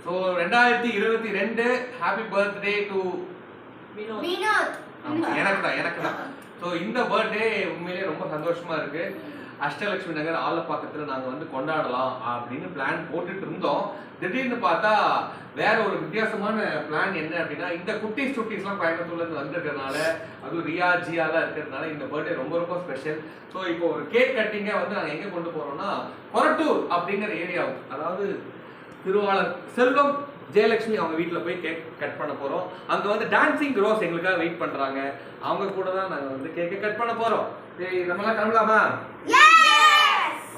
So 2022 happy birthday to Vinod. எனக்கு தான். So இந்த பர்த்டே உண்மையிலேயே ரொம்ப சந்தோஷமா இருக்கு. அஷ்டலட்சுமி நகர் ஆலப்பாக்கத்தில் நாங்கள் வந்து கொண்டாடலாம் அப்படின்னு பிளான் போட்டுட்டு இருந்தோம். திடீர்னு பார்த்தா வேற ஒரு வித்தியாசமான பிளான் என்ன அப்படின்னா, இந்த குட்டீஸ்லாம் கோயம்புத்தூர்லேருந்து வந்திருக்கிறதுனால, அதுவும் ரியா ஜியாலாம் இருக்கிறதுனால இந்த பர்த்டே ரொம்ப ரொம்ப ஸ்பெஷல். ஸோ இப்போ ஒரு கேக் கட்டிங்கை வந்து நாங்கள் எங்கே கொண்டு போகிறோம்னா, கொரட்டூர் அப்படிங்கிற ஏரியாவுக்கு, அதாவது திருவாளர் செல்வம் ஜெயலட்சுமி அவங்க வீட்டில் போய் கேக் கட் பண்ண போகிறோம். அங்கே வந்து டான்சிங் ரோஸ் எங்களுக்காக வெயிட் பண்ணுறாங்க. அவங்க கூட தான் நாங்கள் வந்து கேக்கை கட் பண்ண போகிறோம். சரி, நம்மளாம் கிளம்பலாமா?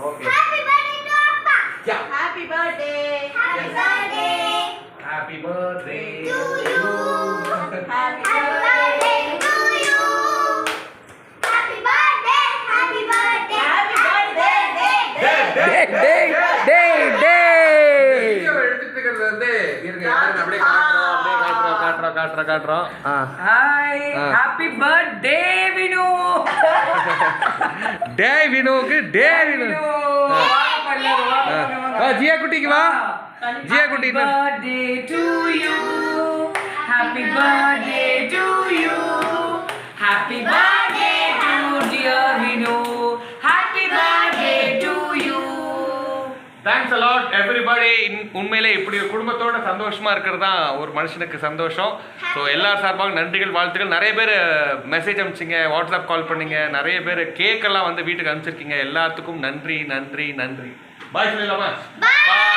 Okay. Happy birthday to Appa. Yeah. Happy birthday. Happy birthday Happy birthday to you. Happy Happy birthday to you. Happy birthday. Happy birthday. Happy birthday. Video எடுத்துட்டு இருக்கிறது வந்து இருங்க, யாருங்க அப்படியே காட்டுறோம். Hi. Happy birthday, Vinu. டே வினோக்கு டே வினோ. ஜியா குட்டிக்கு வா. ஜியா குட்டி birthday to you. Happy birthday to you. Happy birthday to dear Vinu. Happy birthday to you. Thanks a lot everybody. உண்மையிலே இப்படி ஒரு குடும்பத்தோட சந்தோஷமா இருக்கிறது தான் ஒரு மனுஷனுக்கு சந்தோஷம். ஸோ எல்லா சார்பாக நன்றிகள், வாழ்த்துக்கள். நிறைய பேர் மெசேஜ் அனுப்பிச்சிங்க, வாட்ஸ்அப் கால் பண்ணீங்க, நிறைய பேர் கேக்கெல்லாம் வந்து வீட்டுக்கு அனுப்பிச்சிருக்கீங்க. எல்லாத்துக்கும் நன்றி. பாய் சொல்லிடலாமா? பாய்.